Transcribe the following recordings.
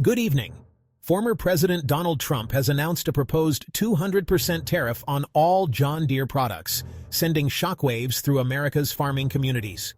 Good evening. Former President Donald Trump has announced a proposed 200% tariff on all John Deere products, sending shockwaves through America's farming communities.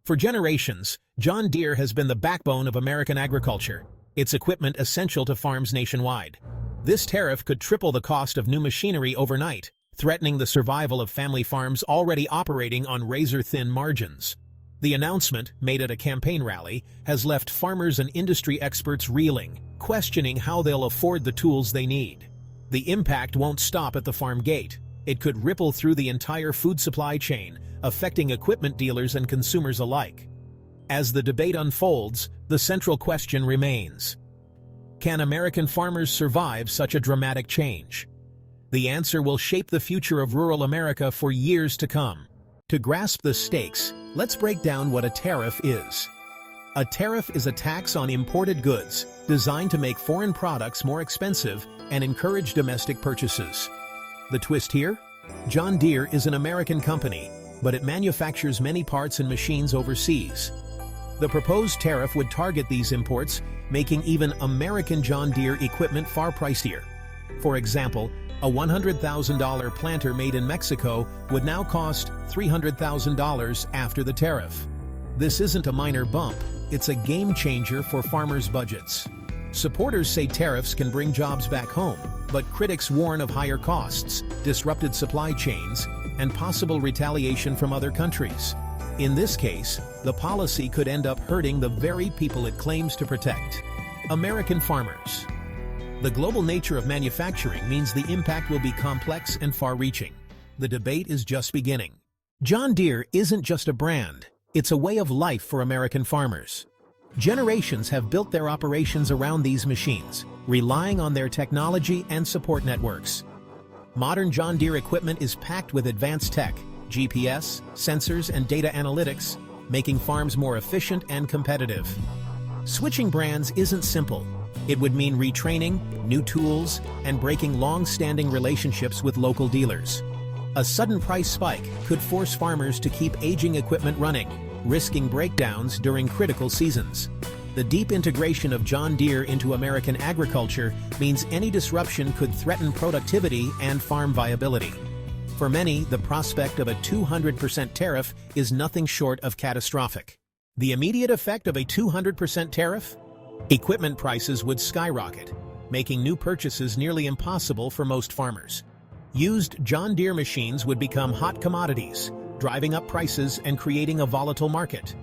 For generations, John Deere has been the backbone of American agriculture, its equipment essential to farms nationwide. This tariff could triple the cost of new machinery overnight, threatening the survival of family farms already operating on razor-thin margins. The announcement, made at a campaign rally, has left farmers and industry experts reeling, questioning how they'll afford the tools they need. The impact won't stop at the farm gate. It could ripple through the entire food supply chain, affecting equipment dealers and consumers alike. As the debate unfolds, the central question remains: can American farmers survive such a dramatic change? The answer will shape the future of rural America for years to come. To grasp the stakes, let's break down what a tariff is. A tariff is a tax on imported goods, designed to make foreign products more expensive and encourage domestic purchases. The twist here? John Deere is an American company, but it manufactures many parts and machines overseas. The proposed tariff would target these imports, making even American John Deere equipment far pricier. For example, a $100,000 planter made in Mexico would now cost $300,000 after the tariff. This isn't a minor bump, it's a game changer for farmers' budgets. Supporters say tariffs can bring jobs back home, but critics warn of higher costs, disrupted supply chains, and possible retaliation from other countries. In this case, the policy could end up hurting the very people it claims to protect: American farmers. The global nature of manufacturing means the impact will be complex and far-reaching. The debate is just beginning. John Deere isn't just a brand, it's a way of life for American farmers. Generations have built their operations around these machines, relying on their technology and support networks. Modern John Deere equipment is packed with advanced tech, GPS, sensors, and data analytics, making farms more efficient and competitive. Switching brands isn't simple. It would mean retraining, new tools, and breaking long-standing relationships with local dealers. A sudden price spike could force farmers to keep aging equipment running, risking breakdowns during critical seasons. The deep integration of John Deere into American agriculture means any disruption could threaten productivity and farm viability. For many, the prospect of a 200% tariff is nothing short of catastrophic. The immediate effect of a 200% tariff? Equipment prices would skyrocket, making new purchases nearly impossible for most farmers. Used John Deere machines would become hot commodities, driving up prices and creating a volatile market.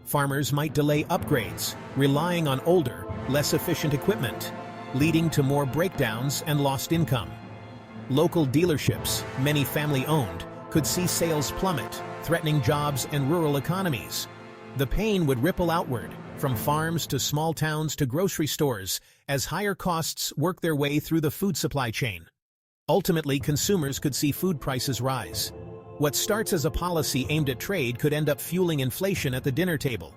Farmers might delay upgrades, relying on older, less efficient equipment, leading to more breakdowns and lost income. Local dealerships, many family-owned, could see sales plummet, threatening jobs and rural economies. The pain would ripple outward, from farms to small towns to grocery stores, as higher costs work their way through the food supply chain. Ultimately, consumers could see food prices rise. What starts as a policy aimed at trade could end up fueling inflation at the dinner table.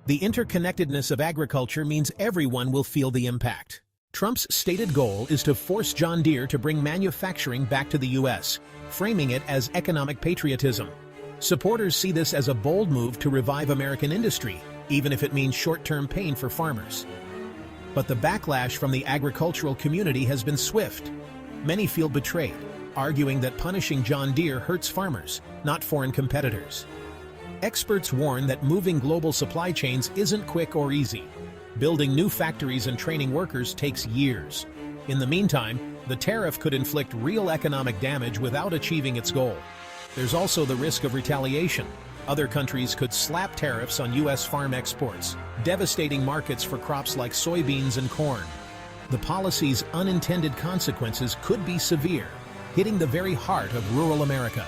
The interconnectedness of agriculture means everyone will feel the impact. Trump's stated goal is to force John Deere to bring manufacturing back to the U.S., framing it as economic patriotism. Supporters see this as a bold move to revive American industry, even if it means short-term pain for farmers. But the backlash from the agricultural community has been swift. Many feel betrayed, arguing that punishing John Deere hurts farmers, not foreign competitors. Experts warn that moving global supply chains isn't quick or easy. Building new factories and training workers takes years. In the meantime, the tariff could inflict real economic damage without achieving its goal. There's also the risk of retaliation. Other countries could slap tariffs on U.S. farm exports, devastating markets for crops like soybeans and corn. The policy's unintended consequences could be severe, hitting the very heart of rural America.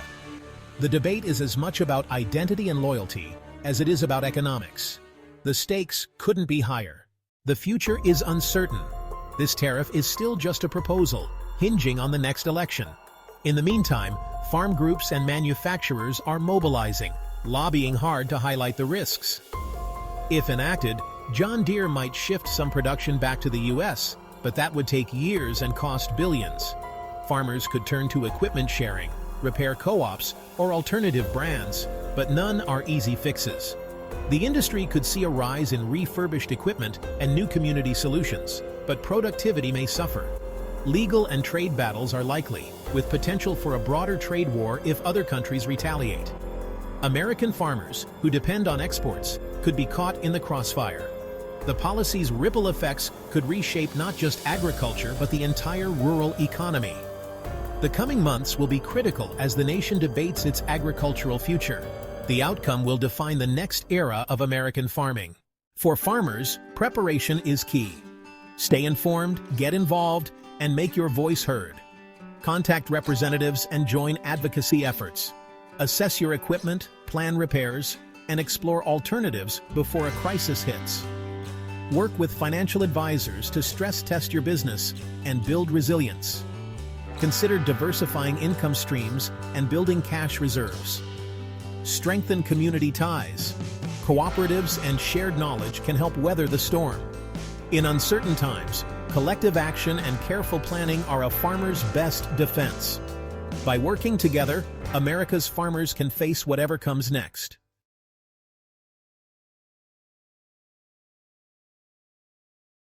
The debate is as much about identity and loyalty as it is about economics. The stakes couldn't be higher. The future is uncertain. This tariff is still just a proposal, hinging on the next election. In the meantime, farm groups and manufacturers are mobilizing, lobbying hard to highlight the risks. If enacted, John Deere might shift some production back to the U.S., but that would take years and cost billions. Farmers could turn to equipment sharing, repair co-ops, or alternative brands, but none are easy fixes. The industry could see a rise in refurbished equipment and new community solutions, but productivity may suffer. Legal and trade battles are likely, with potential for a broader trade war if other countries retaliate. American farmers, who depend on exports, could be caught in the crossfire. The policy's ripple effects could reshape not just agriculture but the entire rural economy. The coming months will be critical as the nation debates its agricultural future. The outcome will define the next era of American farming. For farmers, preparation is key. Stay informed, get involved, and make your voice heard. Contact representatives and join advocacy efforts. Assess your equipment, plan repairs, and explore alternatives before a crisis hits. Work with financial advisors to stress test your business and build resilience. Consider diversifying income streams and building cash reserves. Strengthen community ties. Cooperatives and shared knowledge can help weather the storm. In uncertain times, collective action and careful planning are a farmer's best defense. By working together, America's farmers can face whatever comes next.